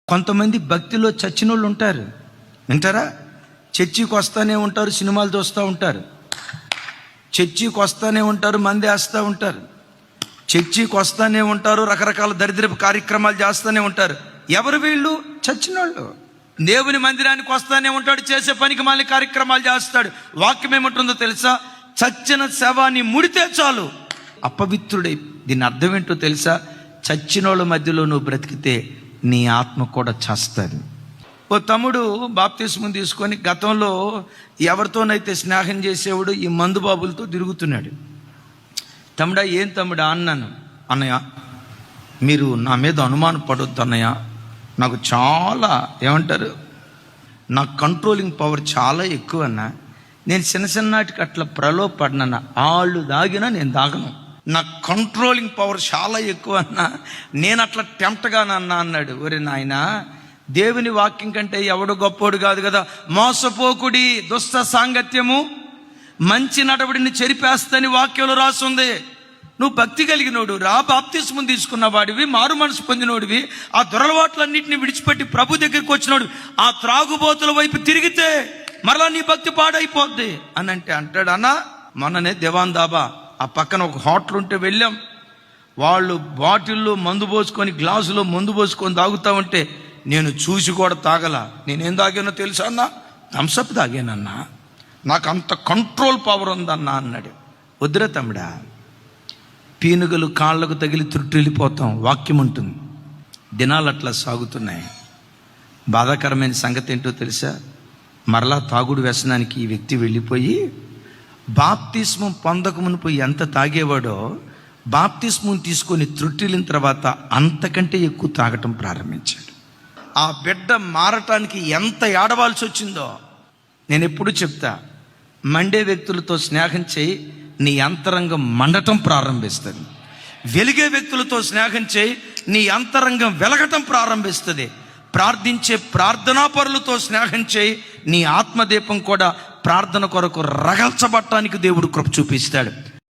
కొంతమంది భక్తిలో చచ్చిన వాళ్ళు ఉంటారు, వింటారా? చర్చికి వస్తూనే ఉంటారు, సినిమాలు చూస్తూ ఉంటారు. చర్చికి వస్తూనే ఉంటారు, మంది వేస్తూ ఉంటారు. చర్చికి వస్తూనే ఉంటారు, రకరకాల దరిద్రపు కార్యక్రమాలు చేస్తూనే ఉంటారు. ఎవరు వీళ్ళు? చచ్చినోళ్ళు. దేవుని మందిరానికి వస్తూనే ఉంటాడు, చేసే పనికి మళ్ళీ కార్యక్రమాలు చేస్తాడు. వాక్యం ఏమంటుందో తెలుసా? చచ్చిన శవాన్ని ముడితే చాలు అపవిత్రుడై. దీని అర్థం ఏంటో తెలుసా? చచ్చినోళ్ళ మధ్యలో నువ్వు బ్రతికితే నీ ఆత్మ కూడా చేస్తుంది. ఓ తమ్ముడు బాప్తిస్మం తీసుకొని గతంలో ఎవరితోనైతే స్నేహం చేసేవాడు ఈ మందు బాబులతో తిరుగుతున్నాడు. తమ్ముడా, ఏం తమ్ముడా అన్నాను. అన్నయ్య, మీరు నా మీద అనుమానం పడొద్దు అన్నయ్య, నాకు చాలా ఏమంటారు, నా కంట్రోలింగ్ పవర్ చాలా ఎక్కువ అన్న. నేను చిన్ననాటికి అట్లా ప్రలోభపడినన్న, ఆళ్ళు దాగినా నేను దాగను. నా కంట్రోలింగ్ పవర్ చాలా ఎక్కువ అన్న, నేను అట్లా టెంప్ట్గానన్నా అన్నాడు. ఒరే నాయనా, దేవుని వాక్యం కంటే ఎవడు గొప్పోడు కాదు కదా. మోసపోకుడి, దుష్ట సాంగత్యము మంచి నడవడిని చెరిపేస్తని వాక్యంలో రాస్తుంది. నువ్వు భక్తి కలిగినోడు రా, బాప్తిస్మం తీసుకున్న వాడివి, మారు మనసు పొందినోడివి, ఆ దురలవాట్లన్నింటినీ విడిచిపెట్టి ప్రభు దగ్గరికి వచ్చినోడు, ఆ త్రాగుబోతుల వైపు తిరిగితే మరలా నీ భక్తి పాడైపోద్ది అని అంటాడు. అన్న, మొన్ననే దివాన్ దాబా ఆ పక్కన ఒక హోటల్ ఉంటే వెళ్ళాం. వాళ్ళు బాటిల్లో మందు పోసుకొని, గ్లాసులో మందు పోసుకొని తాగుతా ఉంటే నేను చూసి కూడా తాగల. నేనేం తాగానో తెలుసా అన్న? థమ్సప్ తాగానన్నా, నాకు అంత కంట్రోల్ పవర్ ఉందన్నా అన్నాడు. వద్దురా తమ్ముడా, పీనుగలు కాళ్ళకు తగిలి తుట్టిల్లిపోతాం. వాక్యం ఉంటుంది. దినాలు అట్లా సాగుతున్నాయి. బాధాకరమైన సంగతి ఏంటో తెలుసా? మరలా తాగుడు వ్యసనానికి ఈ వ్యక్తి వెళ్ళిపోయి బాప్తిస్మం పొందక మునుపు ఎంత తాగేవాడో బాప్తిస్మం తీసుకొని త్రుట్టిలిన తర్వాత అంతకంటే ఎక్కువ తాగటం ప్రారంభించాడు. ఆ బిడ్డ మారటానికి ఎంత ఏడవాల్సి వచ్చిందో నేను ఎప్పుడు చెప్తా. మండే వ్యక్తులతో స్నేహం చేయి, నీ అంతరంగం మండటం ప్రారంభిస్తుంది. వెలిగే వ్యక్తులతో స్నేహం చేయి, నీ అంతరంగం వెలగటం ప్రారంభిస్తుంది. ప్రార్థించే ప్రార్థనాపరులతో స్నేహం చేయి, నీ ఆత్మదీపం కూడా ప్రార్థన కొరకు రగల్చబట్టానికి దేవుడు కృప చూపిస్తాడు.